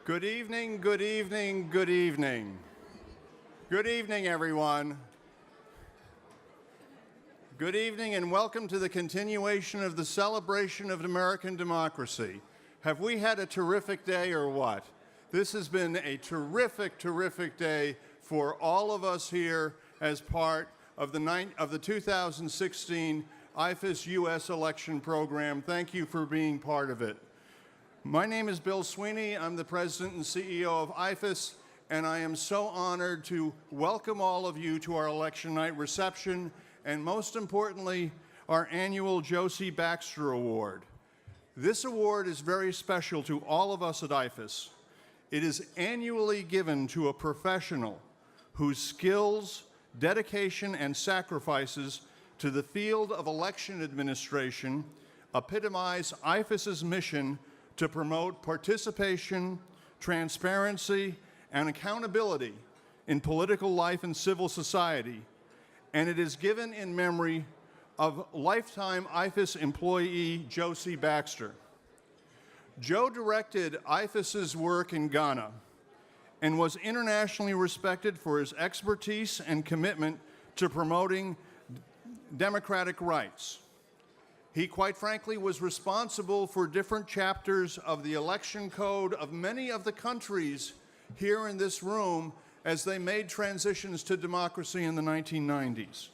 Good evening, good evening, good evening. Good evening, everyone. Good evening and welcome to the continuation of the celebration of American democracy. Have we had a terrific day or what? This has been a terrific, terrific day for all of us here as part of the 2016 IFES U.S. election program. Thank you for being part of it. My name is Bill Sweeney. I'm the President and CEO of IFES, and I am so honored to welcome all of you to our election night reception, and most importantly, our annual Josie Baxter Award. This award is very special to all of us at IFES. It is annually given to a professional whose skills, dedication, and sacrifices to the field of election administration epitomize IFES's mission to promote participation, transparency, and accountability in political life and civil society, and it is given in memory of lifetime IFES employee Josie Baxter. Joe directed IFES's work in Ghana and was internationally respected for his expertise and commitment to promoting democratic rights. He, quite frankly, was responsible for different chapters of the election code of many of the countries here in this room as they made transitions to democracy in the 1990s.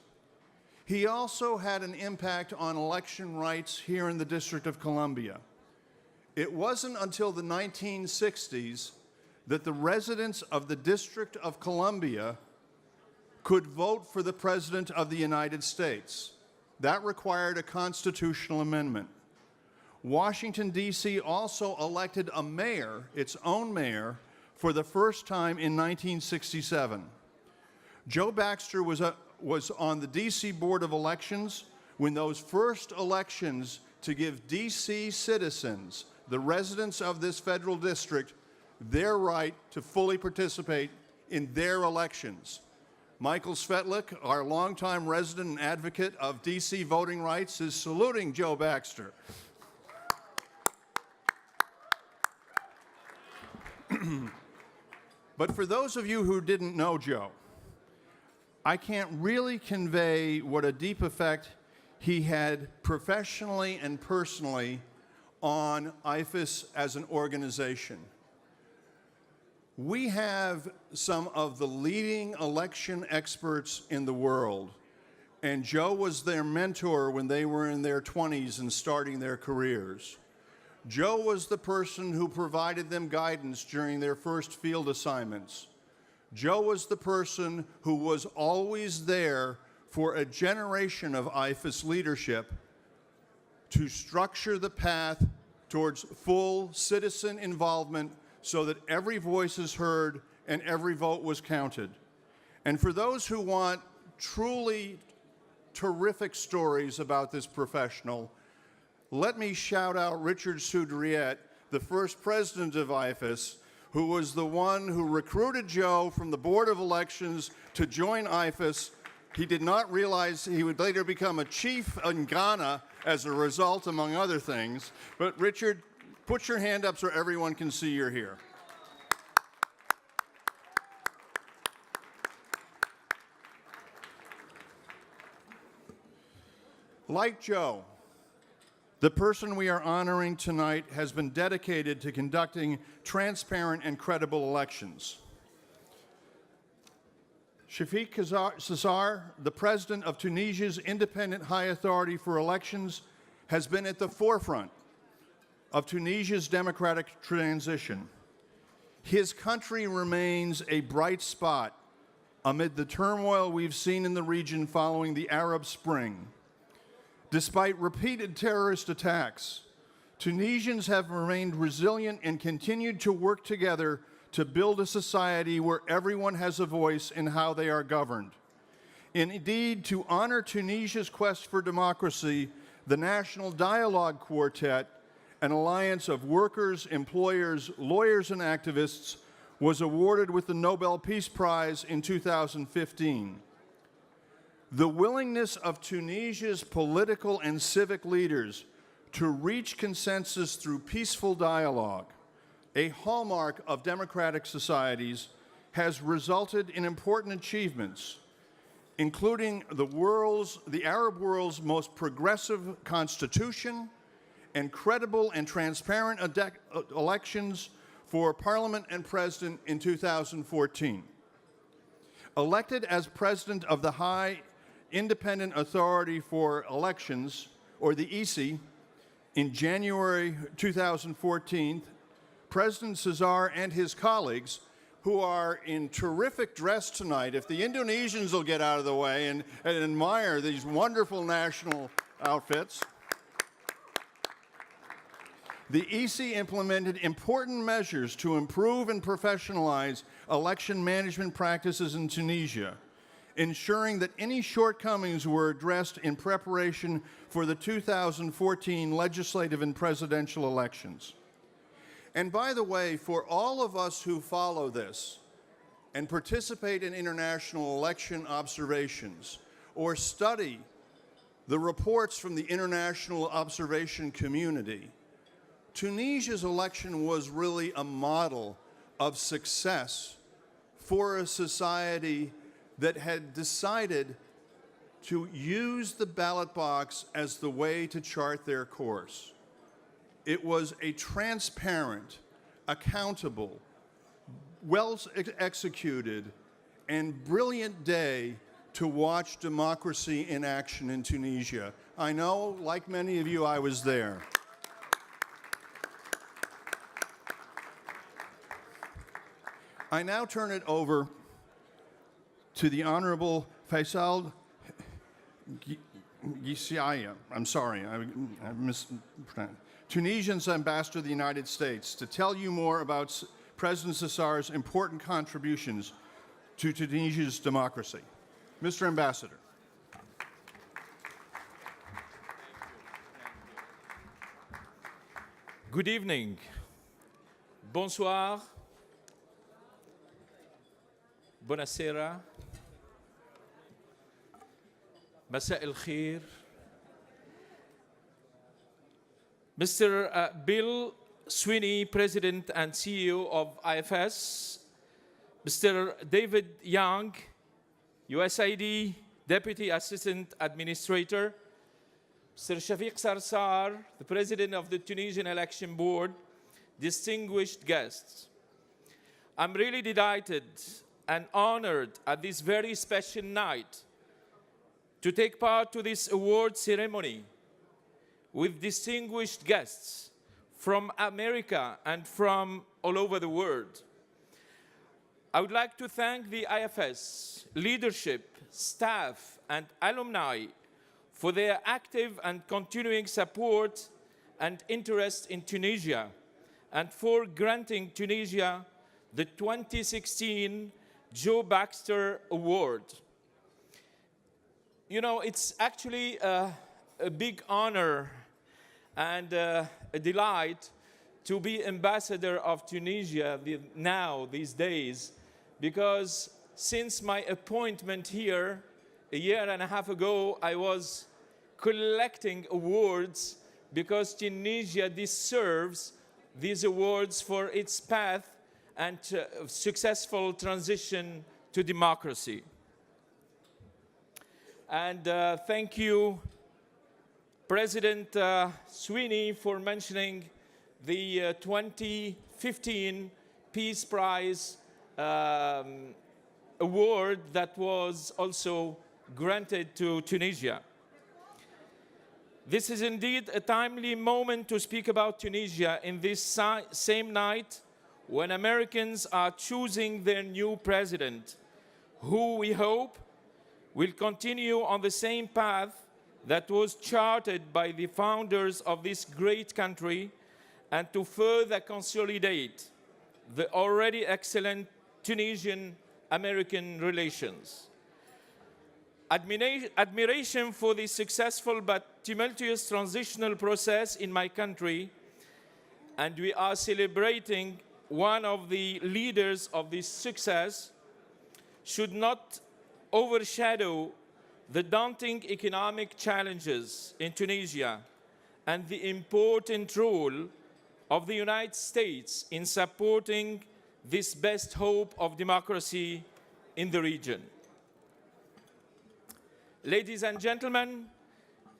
He also had an impact on election rights here in the District of Columbia. It wasn't until the 1960s that the residents of the District of Columbia could vote for the President of the United States. That required a constitutional amendment. Washington, D.C. also elected a mayor, its own mayor, for the first time in 1967. Joe Baxter was on the D.C. Board of Elections when those first elections to give D.C. citizens, the residents of this federal district, their right to fully participate in their elections. Michael Svetlik, our longtime resident and advocate of D.C. voting rights, is saluting Joe Baxter. But for those of you who didn't know Joe, I can't really convey what a deep effect he had professionally and personally on IFES as an organization. We have some of the leading election experts in the world, and Joe was their mentor when they were in their 20s and starting their careers. Joe was the person who provided them guidance during their first field assignments. Joe was the person who was always there for a generation of IFES leadership to structure the path towards full citizen involvement so that every voice is heard and every vote was counted. And for those who want truly terrific stories about this professional, let me shout out Richard Soudriette, the first president of IFES, who was the one who recruited Joe from the Board of Elections to join IFES. He did not realize he would later become a chief in Ghana as a result, among other things. But Richard, put your hand up so everyone can see you're here. Like Joe, the person we are honoring tonight has been dedicated to conducting transparent and credible elections. Chafik Sarsar, the president of Tunisia's independent high authority for elections, has been at the forefront of Tunisia's democratic transition. His country remains a bright spot amid the turmoil we've seen in the region following the Arab Spring. Despite repeated terrorist attacks, Tunisians have remained resilient and continued to work together to build a society where everyone has a voice in how they are governed. Indeed, to honor Tunisia's quest for democracy, the National Dialogue Quartet, an alliance of workers, employers, lawyers, and activists, was awarded with the Nobel Peace Prize in 2015. The willingness of Tunisia's political and civic leaders to reach consensus through peaceful dialogue, a hallmark of democratic societies, has resulted in important achievements, including the Arab world's most progressive constitution and credible and transparent elections for parliament and president in 2014. Elected as president of the High Independent Authority for Elections, or the ICE, in January 2014, President Sarsar and his colleagues, who are in terrific dress tonight, if the Indonesians will get out of the way and admire these wonderful national outfits, the EC implemented important measures to improve and professionalize election management practices in Tunisia, ensuring that any shortcomings were addressed in preparation for the 2014 legislative and presidential elections. And by the way, for all of us who follow this and participate in international election observations or study the reports from the international observation community, Tunisia's election was really a model of success for a society that had decided to use the ballot box as the way to chart their course. It was a transparent, accountable, well-executed, and brilliant day to watch democracy in action in Tunisia. I know, like many of you, I was there. I now turn it over to the Honorable Faisal Ghisiaya. I'm sorry, I mispronounced. Tunisia's ambassador to the United States, to tell you more about President Sarsar's important contributions to Tunisia's democracy. Mr. Ambassador. Good evening. Bonsoir. Buonasera. مساء الخير. Mr. Bill Sweeney, President and CEO of IFES, Mr. David Young, USAID Deputy Assistant Administrator, Mr. Chafik Sarsar, the President of the Tunisian Election Board, distinguished guests. I'm really delighted and honored at this very special night to take part to this award ceremony with distinguished guests from America and from all over the world. I would like to thank the IFES leadership, staff, and alumni for their active and continuing support and interest in Tunisia, and for granting Tunisia the 2016 Joe Baxter Award. You know, it's actually a big honor and a delight to be ambassador of Tunisia these days, because since my appointment here a year and a half ago, I was collecting awards because Tunisia deserves these awards for its path and successful transition to democracy. And thank you, President Sweeney, for mentioning the 2015 Peace Prize award that was also granted to Tunisia. This is indeed a timely moment to speak about Tunisia in this same night when Americans are choosing their new president, who we hope will continue on the same path that was charted by the founders of this great country, and to further consolidate the already excellent Tunisian-American relations. Admiration for the successful but tumultuous transitional process in my country, and we are celebrating one of the leaders of this success, should not overshadow the daunting economic challenges in Tunisia and the important role of the United States in supporting this best hope of democracy in the region. Ladies and gentlemen,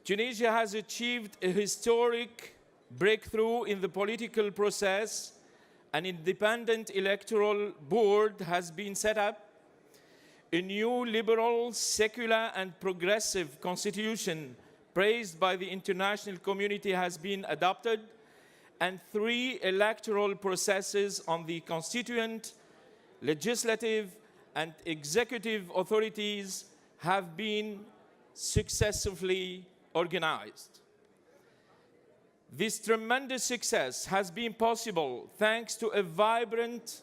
Tunisia has achieved a historic breakthrough in the political process. An independent electoral board has been set up. A new liberal, secular, and progressive constitution praised by the international community has been adopted, and 3 electoral processes on the constituent, legislative, and executive authorities have been successfully organized. This tremendous success has been possible thanks to a vibrant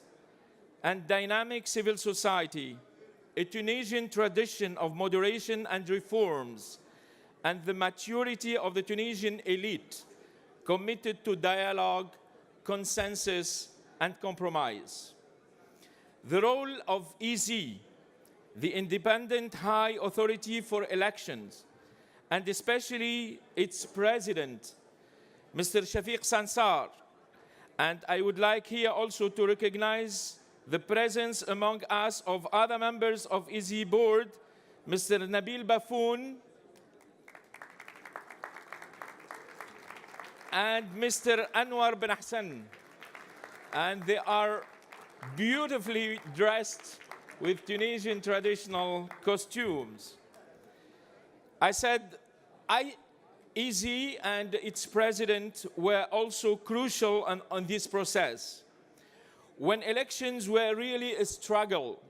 and dynamic civil society, a Tunisian tradition of moderation and reforms, and the maturity of the Tunisian elite committed to dialogue, consensus, and compromise. The role of EZ, the Independent High Authority for Elections, and especially its president, Mr. Chafik Sarsar, and I would like here also to recognize the presence among us of other members of EZ board, Mr. Nabil Bafoun and Mr. Anwar Ben Hassan, and they are beautifully dressed with Tunisian traditional costumes. I said, EZ and its president were also crucial on this process. When elections were really a struggle,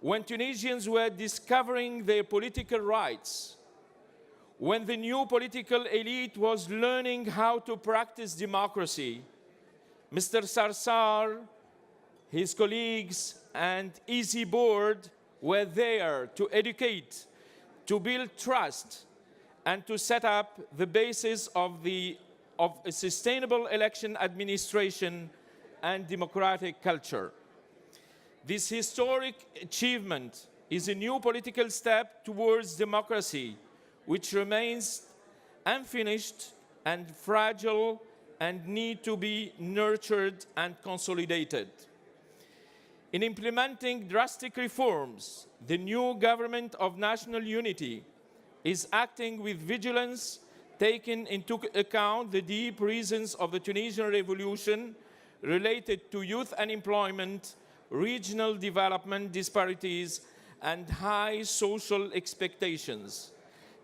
when Tunisians were discovering their political rights, when the new political elite was learning how to practice democracy, Mr. Sarsar, his colleagues, and EZ board were there to educate, to build trust, and to set up the basis of a sustainable election administration and democratic culture. This historic achievement is a new political step towards democracy, which remains unfinished and fragile and need to be nurtured and consolidated. In implementing drastic reforms, the new government of national unity is acting with vigilance, taking into account the deep reasons of the Tunisian revolution related to youth unemployment, regional development disparities, and high social expectations.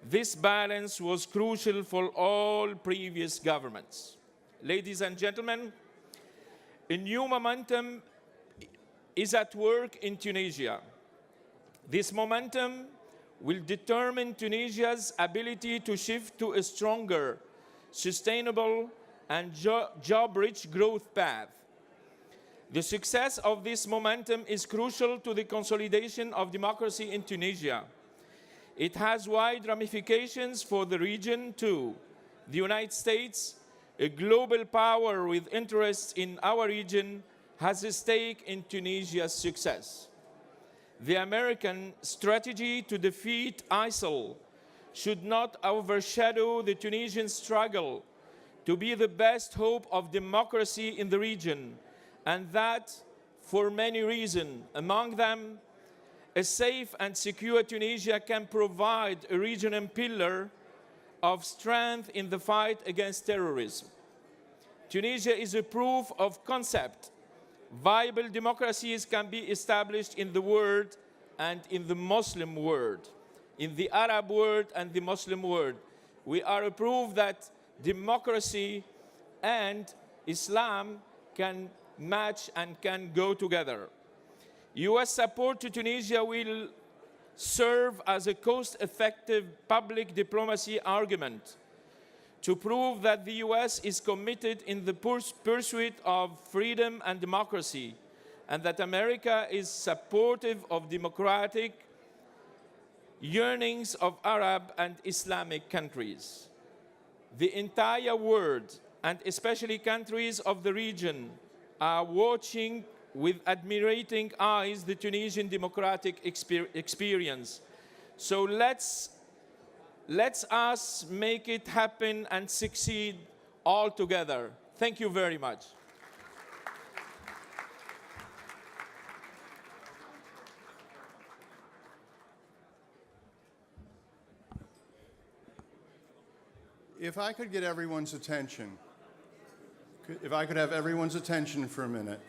This balance was crucial for all previous governments. Ladies and gentlemen, a new momentum is at work in Tunisia. This momentum will determine Tunisia's ability to shift to a stronger, sustainable, and job-rich growth path. The success of this momentum is crucial to the consolidation of democracy in Tunisia. It has wide ramifications for the region too. The United States, a global power with interests in our region, has a stake in Tunisia's success. The American strategy to defeat ISIL should not overshadow the Tunisian struggle to be the best hope of democracy in the region, and that for many reasons. Among them, a safe and secure Tunisia can provide a regional pillar of strength in the fight against terrorism. Tunisia is a proof of concept. Viable democracies can be established in the world and in the Muslim world, in the Arab world and the Muslim world. We are a proof that democracy and Islam can match and can go together. US support to Tunisia will serve as a cost-effective public diplomacy argument to prove that the US is committed in the pursuit of freedom and democracy, and that America is supportive of democratic yearnings of Arab and Islamic countries. The entire world, and especially countries of the region, are watching with admirating eyes the Tunisian democratic experience. So let's us make it happen and succeed all together. Thank you very much. If I could get everyone's attention, if I could have everyone's attention for a minute,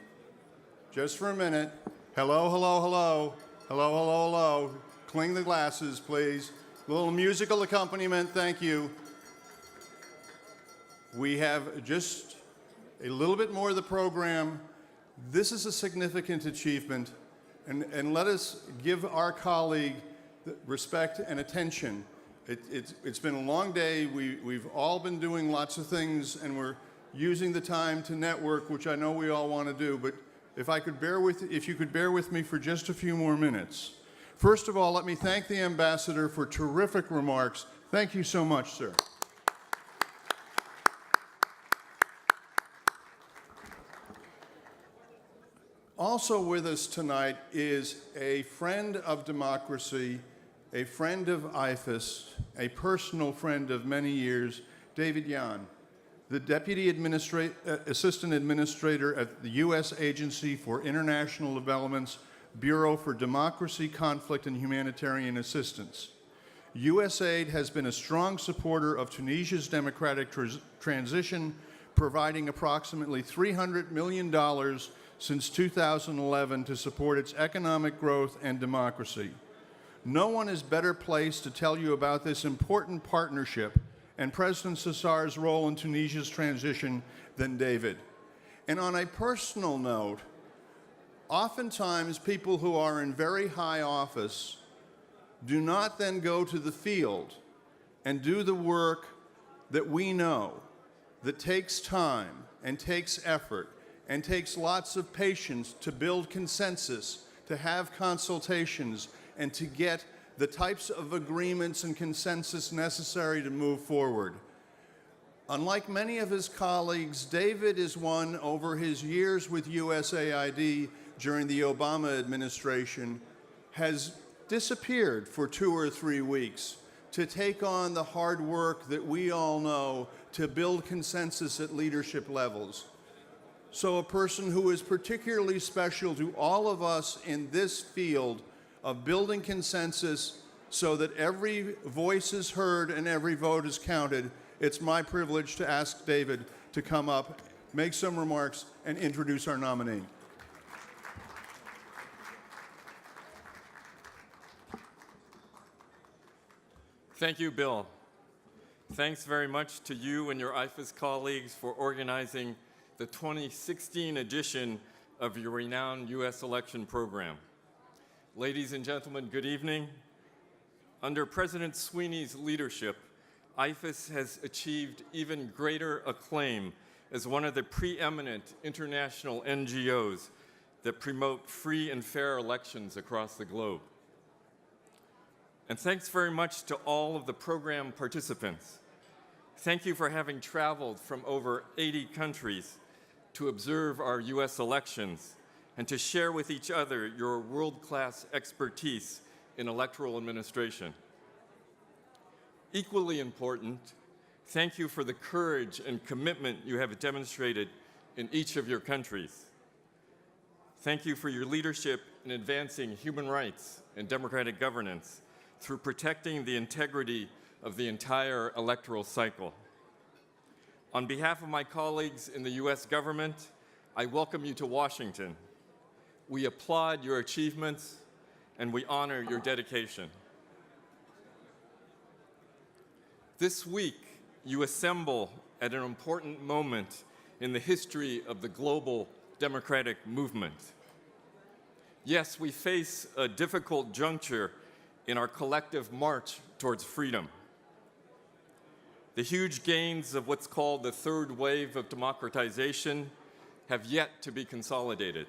just for a minute. Hello, hello, hello, hello, hello, hello. Cling the glasses, please. A little musical accompaniment, thank you. We have just a little bit more of the program. This is a significant achievement, and let us give our colleague respect and attention. It's been a long day. We've all been doing lots of things, and we're using the time to network, which I know we all want to do, but if you could bear with me for just a few more minutes. First of all, let me thank the ambassador for terrific remarks. Thank you so much, sir. Also with us tonight is a friend of democracy, a friend of IFES, a personal friend of many years, David Yan, the Deputy Assistant Administrator at the U.S. Agency for International Development's Bureau for Democracy, Conflict, and Humanitarian Assistance. USAID has been a strong supporter of Tunisia's democratic transition, providing approximately $300 million since 2011 to support its economic growth and democracy. No one is better placed to tell you about this important partnership and President Sarsar's role in Tunisia's transition than David. And on a personal note, oftentimes people who are in very high office do not then go to the field and do the work that we know that takes time and takes effort and takes lots of patience to build consensus, to have consultations, and to get the types of agreements and consensus necessary to move forward. Unlike many of his colleagues, David is one over his years with USAID during the Obama administration has disappeared for 2 or 3 weeks to take on the hard work that we all know to build consensus at leadership levels. So a person who is particularly special to all of us in this field of building consensus so that every voice is heard and every vote is counted, it's my privilege to ask David to come up, make some remarks, and introduce our nominee. Thank you, Bill. Thanks very much to you and your IFES colleagues for organizing the 2016 edition of your renowned U.S. election program. Ladies and gentlemen, good evening. Under President Sweeney's leadership, IFES has achieved even greater acclaim as one of the preeminent international NGOs that promote free and fair elections across the globe. And thanks very much to all of the program participants. Thank you for having traveled from over 80 countries to observe our U.S. elections and to share with each other your world-class expertise in electoral administration. Equally important, thank you for the courage and commitment you have demonstrated in each of your countries. Thank you for your leadership in advancing human rights and democratic governance through protecting the integrity of the entire electoral cycle. On behalf of my colleagues in the U.S. government, I welcome you to Washington. We applaud your achievements and we honor your dedication. This week, you assemble at an important moment in the history of the global democratic movement. Yes, we face a difficult juncture in our collective march towards freedom. The huge gains of what's called the third wave of democratization have yet to be consolidated.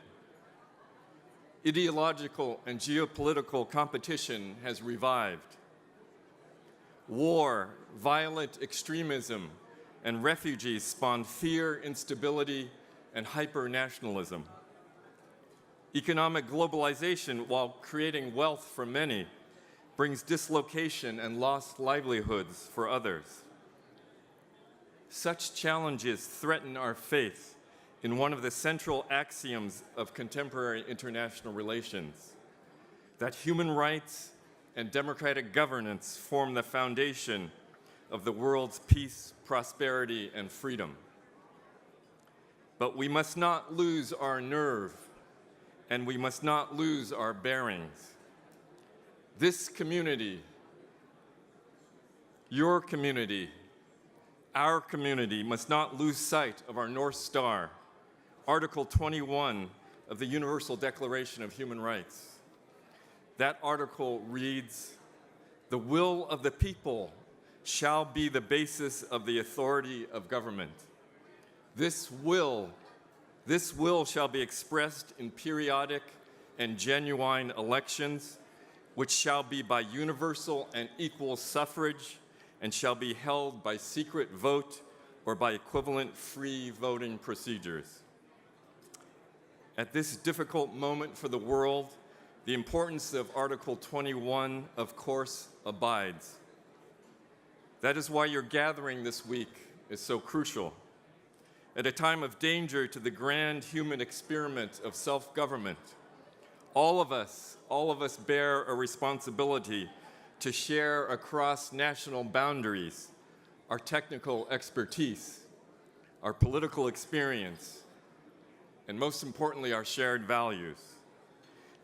Ideological and geopolitical competition has revived. War, violent extremism, and refugees spawn fear, instability, and hyper-nationalism. Economic globalization, while creating wealth for many, brings dislocation and lost livelihoods for others. Such challenges threaten our faith in one of the central axioms of contemporary international relations, that human rights and democratic governance form the foundation of the world's peace, prosperity, and freedom. But we must not lose our nerve, and we must not lose our bearings. This community, your community, our community must not lose sight of our North Star, Article 21 of the Universal Declaration of Human Rights. That article reads, "The will of the people shall be the basis of the authority of government. This will shall be expressed in periodic and genuine elections, which shall be by universal and equal suffrage, and shall be held by secret vote or by equivalent free voting procedures." At this difficult moment for the world, the importance of Article 21, of course, abides. That is why your gathering this week is so crucial. At a time of danger to the grand human experiment of self-government, all of us bear a responsibility to share across national boundaries our technical expertise, our political experience, and most importantly, our shared values.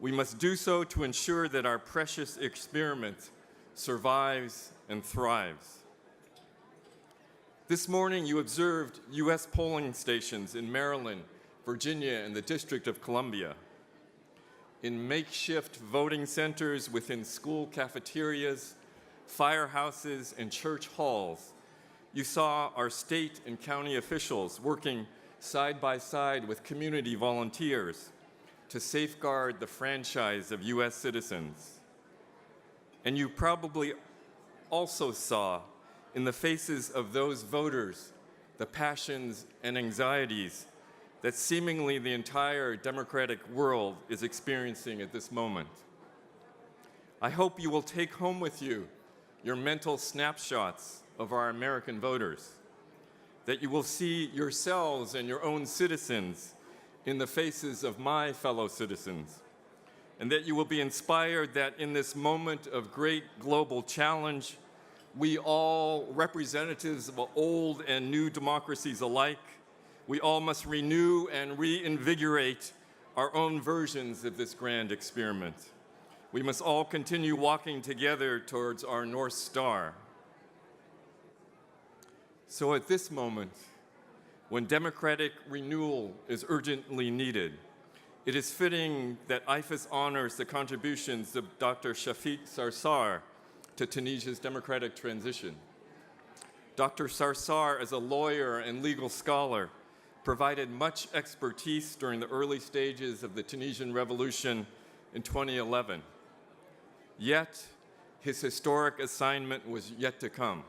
We must do so to ensure that our precious experiment survives and thrives. This morning, you observed U.S. polling stations in Maryland, Virginia, and the District of Columbia. In makeshift voting centers within school cafeterias, firehouses, and church halls, you saw our state and county officials working side by side with community volunteers to safeguard the franchise of U.S. citizens. And you probably also saw in the faces of those voters the passions and anxieties that seemingly the entire democratic world is experiencing at this moment. I hope you will take home with you your mental snapshots of our American voters, that you will see yourselves and your own citizens in the faces of my fellow citizens, and that you will be inspired that in this moment of great global challenge, we all, representatives of old and new democracies alike, we all must renew and reinvigorate our own versions of this grand experiment. We must all continue walking together towards our North Star. So at this moment, when democratic renewal is urgently needed, it is fitting that IFES honors the contributions of Dr. Chafik Sarsar to Tunisia's democratic transition. Dr. Sarsar, as a lawyer and legal scholar, provided much expertise during the early stages of the Tunisian revolution in 2011. Yet, his historic assignment was yet to come.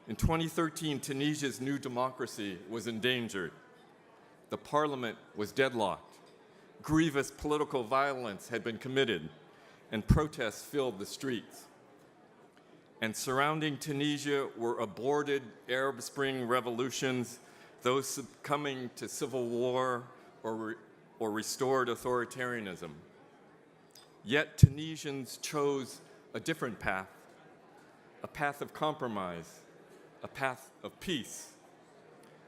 In 2013, Tunisia's new democracy was endangered. The parliament was deadlocked. Grievous political violence had been committed, and protests filled the streets. And surrounding Tunisia were aborted Arab Spring revolutions, those succumbing to civil war or restored authoritarianism. Yet Tunisians chose a different path, a path of compromise, a path of peace.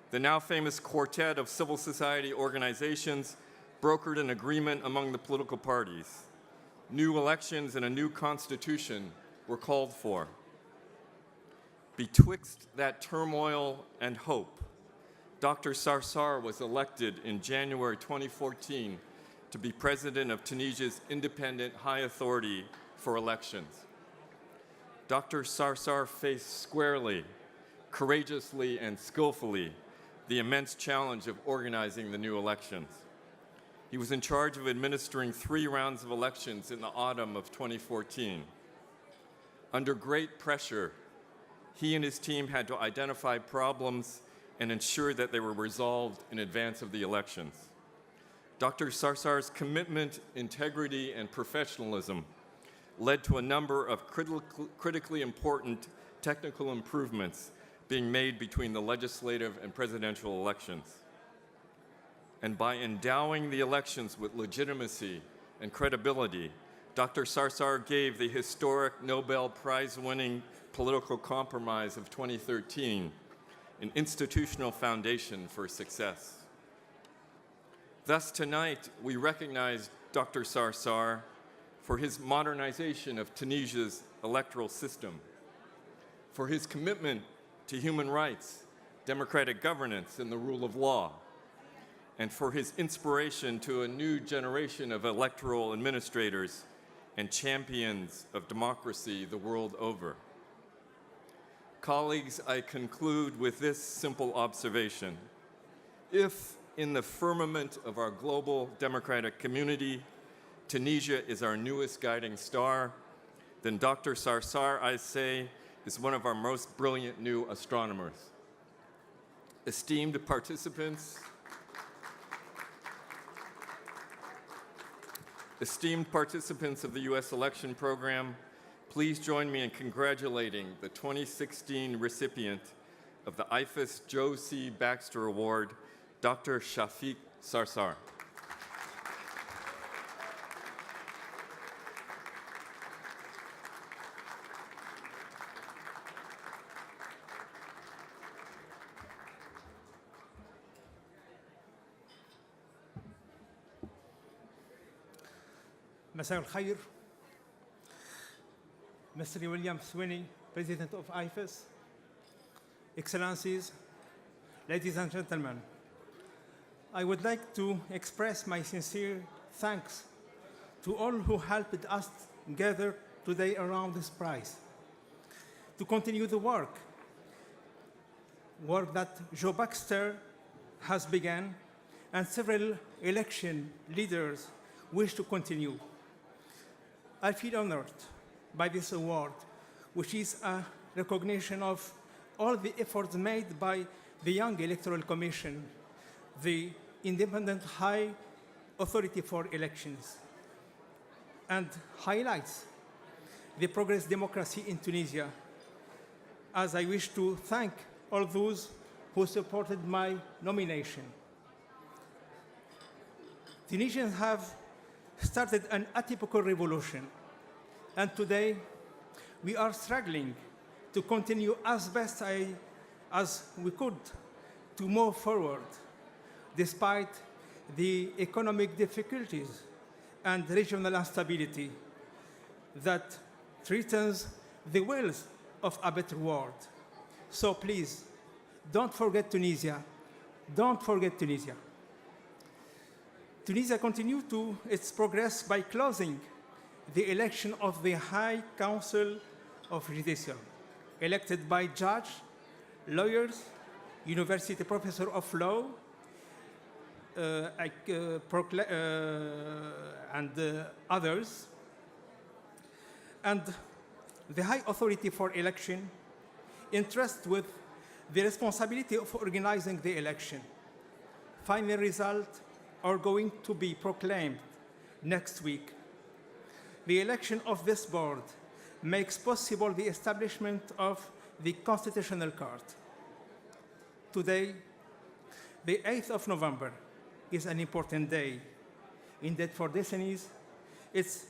The now famous quartet of civil society organizations brokered an agreement among the political parties. New elections and a new constitution were called for. Betwixt that turmoil and hope, Dr. Sarsar was elected in January 2014 to be president of Tunisia's independent high authority for elections. Dr. Sarsar faced squarely, courageously, and skillfully the immense challenge of organizing the new elections. He was in charge of administering 3 rounds of elections in the autumn of 2014. Under great pressure, he and his team had to identify problems and ensure that they were resolved in advance of the elections. Dr. Sarsar's commitment, integrity, and professionalism led to a number of critically important technical improvements being made between the legislative and presidential elections. And by endowing the elections with legitimacy and credibility, Dr. Sarsar gave the historic Nobel Prize-winning political compromise of 2013 an institutional foundation for success. Thus, tonight, we recognize Dr. Sarsar for his modernization of Tunisia's electoral system, for his commitment to human rights, democratic governance, and the rule of law, and for his inspiration to a new generation of electoral administrators and champions of democracy the world over. Colleagues, I conclude with this simple observation. If, in the firmament of our global democratic community, Tunisia is our newest guiding star, then Dr. Sarsar, I say, is one of our most brilliant new astronomers. Esteemed participants of the U.S. election program, please join me in congratulating the 2016 recipient of the IFES Joe C. Baxter Award, Dr. Chafik Sarsar. مساء الخير. Mr. William Sweeney, President of IFES, Excellencies, ladies and gentlemen, I would like to express my sincere thanks to all who helped us gather today around this prize, to continue the work that Joe Baxter has begun and several election leaders wish to continue. I feel honored by this award, which is a recognition of all the efforts made by the Young Electoral Commission, the independent high authority for elections, and highlights the progress democracy in Tunisia, as I wish to thank all those who supported my nomination. Tunisians have started an atypical revolution, and today we are struggling to continue as best as we could to move forward, despite the economic difficulties and regional instability that threatens the wills of a better world. So please, don't forget Tunisia. Don't forget Tunisia. Tunisia continued its progress by closing the election of the High Council of Judicial, elected by judges, lawyers, university professor of law, and others. And the High Authority for Election entrusted with the responsibility of organizing the election. Final results are going to be proclaimed next week. The election of this board makes possible the establishment of the Constitutional Court. Today, the 8th of November, is an important day. Indeed, for decennies, it's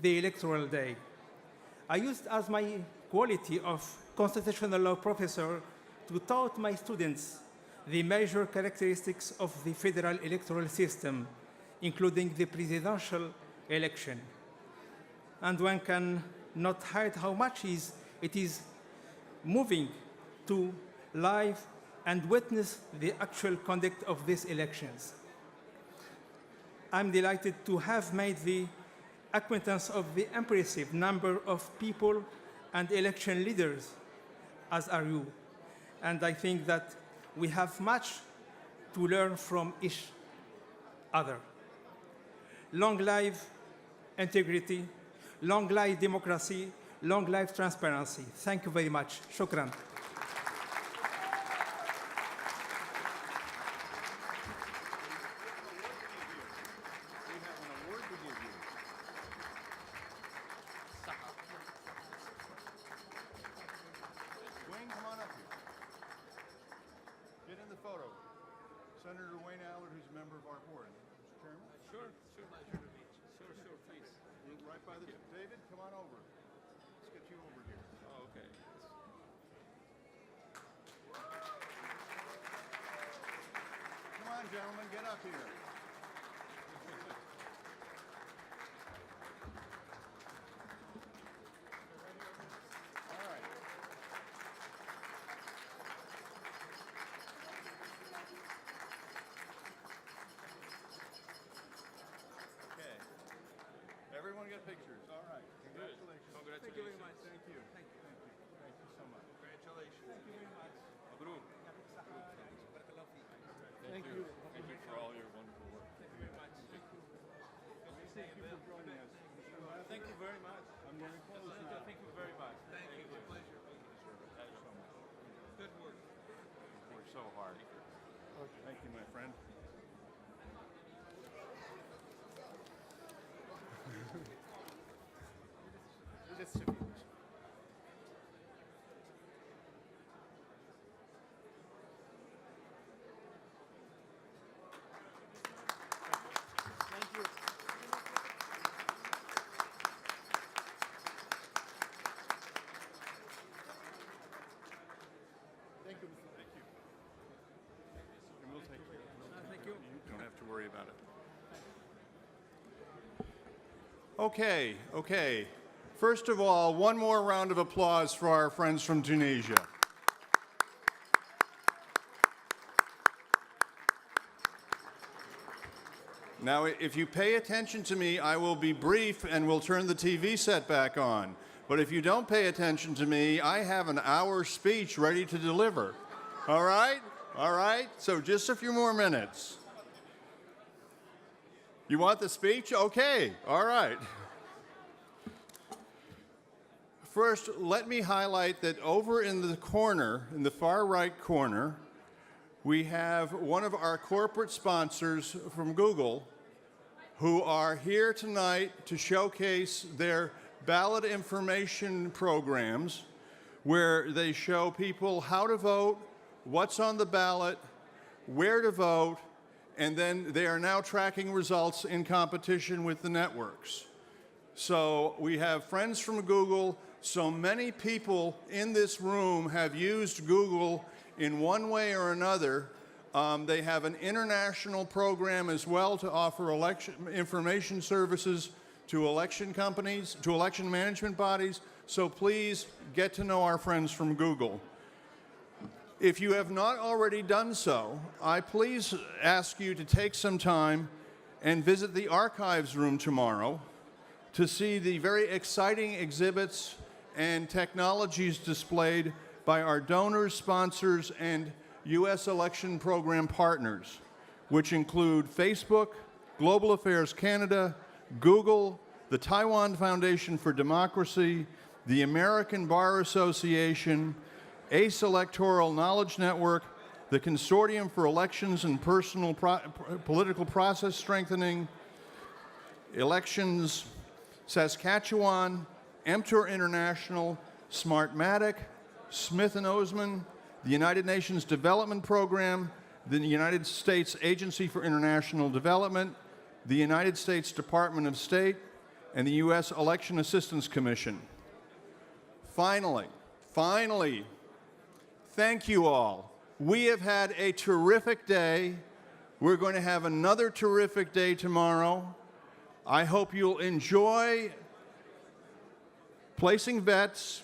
the electoral day. I used as my quality of constitutional law professor to taught my students the major characteristics of the federal electoral system, including the presidential election. And one can not hide how much it is moving to live and witness the actual conduct of these elections. I'm delighted to have made the acquaintance of the impressive number of people and election leaders, as are you. And I think that we have much to learn from each other. Long live integrity, long live democracy, long live transparency. Thank you very much. Shukran. Wayne, come on up here. please. Right by the David, come on over. Let's get you over here. Oh, okay. Come on, gentlemen, get up here. All right. Okay. Everyone get pictures. All right. Congratulations. Congratulations. Thank you very much. Thank you. Thank you. Thank you so much. Congratulations. Thank you very much. Mabrook. Thank you. Thank you for all your wonderful work. Thank you very much. Thank you for joining us. Thank you very much. I'm going to close now. Thank you very much. Thank you. It's a pleasure. Good work. Worked so hard. Thank you, my friend. Thank you. Thank you. Thank you. And we'll take care of it. Thank you. You don't have to worry about it. Okay, okay. First of all, one more round of applause for our friends from Tunisia. Now, if you pay attention to me, I will be brief and we'll turn the TV set back on. But if you don't pay attention to me, I have an hour speech ready to deliver. All right? All right? So just a few more minutes. You want the speech? Okay. All right. First, let me highlight that over in the corner, in the far right corner, we have one of our corporate sponsors from Google who are here tonight to showcase their ballot information programs where they show people how to vote, what's on the ballot, where to vote, and then they are now tracking results in competition with the networks. So we have friends from Google. So many people in this room have used Google in one way or another. They have an international program as well to offer election information services to election companies, to election management bodies. So please get to know our friends from Google. If you have not already done so, I please ask you to take some time and visit the archives room tomorrow to see the very exciting exhibits and technologies displayed by our donors, sponsors, and U.S. election program partners, which include Facebook, Global Affairs Canada, Google, the Taiwan Foundation for Democracy, the American Bar Association, ACE Electoral Knowledge Network, the Consortium for Elections and Political Process Strengthening, Elections Saskatchewan, MTOR International, Smartmatic, Smith & Osman, the United Nations Development Program, the United States Agency for International Development, the United States Department of State, and the U.S. Election Assistance Commission. Finally, thank you all. We have had a terrific day. We're going to have another terrific day tomorrow. I hope you'll enjoy placing bets,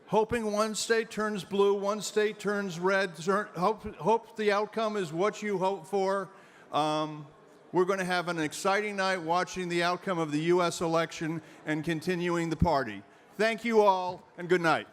hoping one state turns blue, one state turns red. Hope the outcome is what you hope for. We're going to have an exciting night watching the outcome of the U.S. election and continuing the party. Thank you all, and good night.